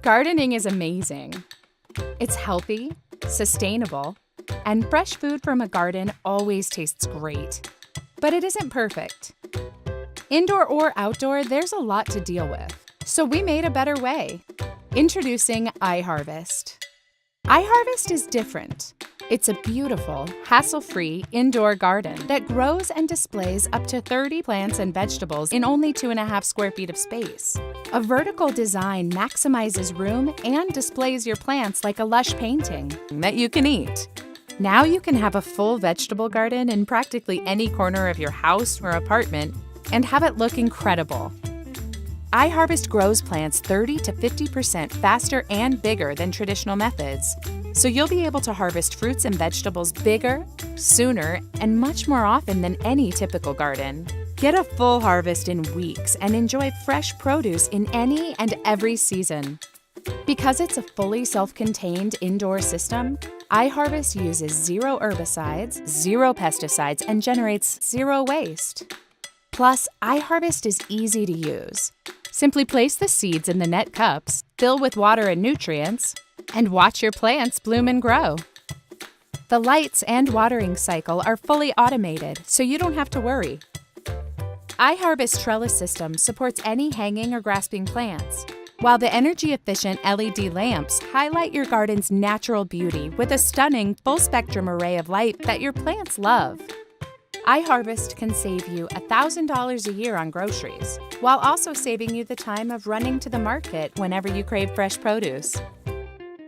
Gardening is amazing. It's healthy, sustainable, and fresh food from a garden always tastes great. But it isn't perfect. Indoor or outdoor, there's a lot to deal with. So we made a better way. Introducing iHarvest. iHarvest is different. It's a beautiful, hassle-free indoor garden that grows and displays up to 30 plants and vegetables in only 2.5 square feet of space. A vertical design maximizes room and displays your plants like a lush painting that you can eat. Now you can have a full vegetable garden in practically any corner of your house or apartment and have it look incredible. iHarvest grows plants 30 to 50% faster and bigger than traditional methods, so you'll be able to harvest fruits and vegetables bigger, sooner, and much more often than any typical garden. Get a full harvest in weeks and enjoy fresh produce in any and every season. Because it's a fully self-contained indoor system, iHarvest uses 0 herbicides, 0 pesticides, and generates 0 waste. Plus, iHarvest is easy to use. Simply place the seeds in the net cups, fill with water and nutrients, and watch your plants bloom and grow. The lights and watering cycle are fully automated, so you don't have to worry. iHarvest trellis system supports any hanging or grasping plants, while the energy-efficient LED lamps highlight your garden's natural beauty with a stunning full-spectrum array of light that your plants love. iHarvest can save you $1,000 a year on groceries, while also saving you the time of running to the market whenever you crave fresh produce.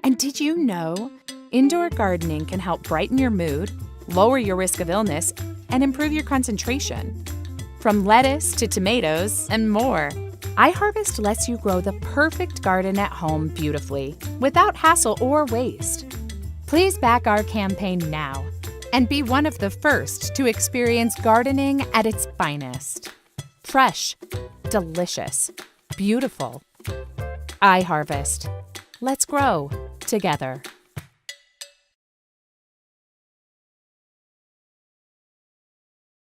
And did you know indoor gardening can help brighten your mood, lower your risk of illness, and improve your concentration? From lettuce to tomatoes and more, iHarvest lets you grow the perfect garden at home beautifully, without hassle or waste. Please back our campaign now and be one of the first to experience gardening at its finest. Fresh, delicious, beautiful. iHarvest. Let's grow together.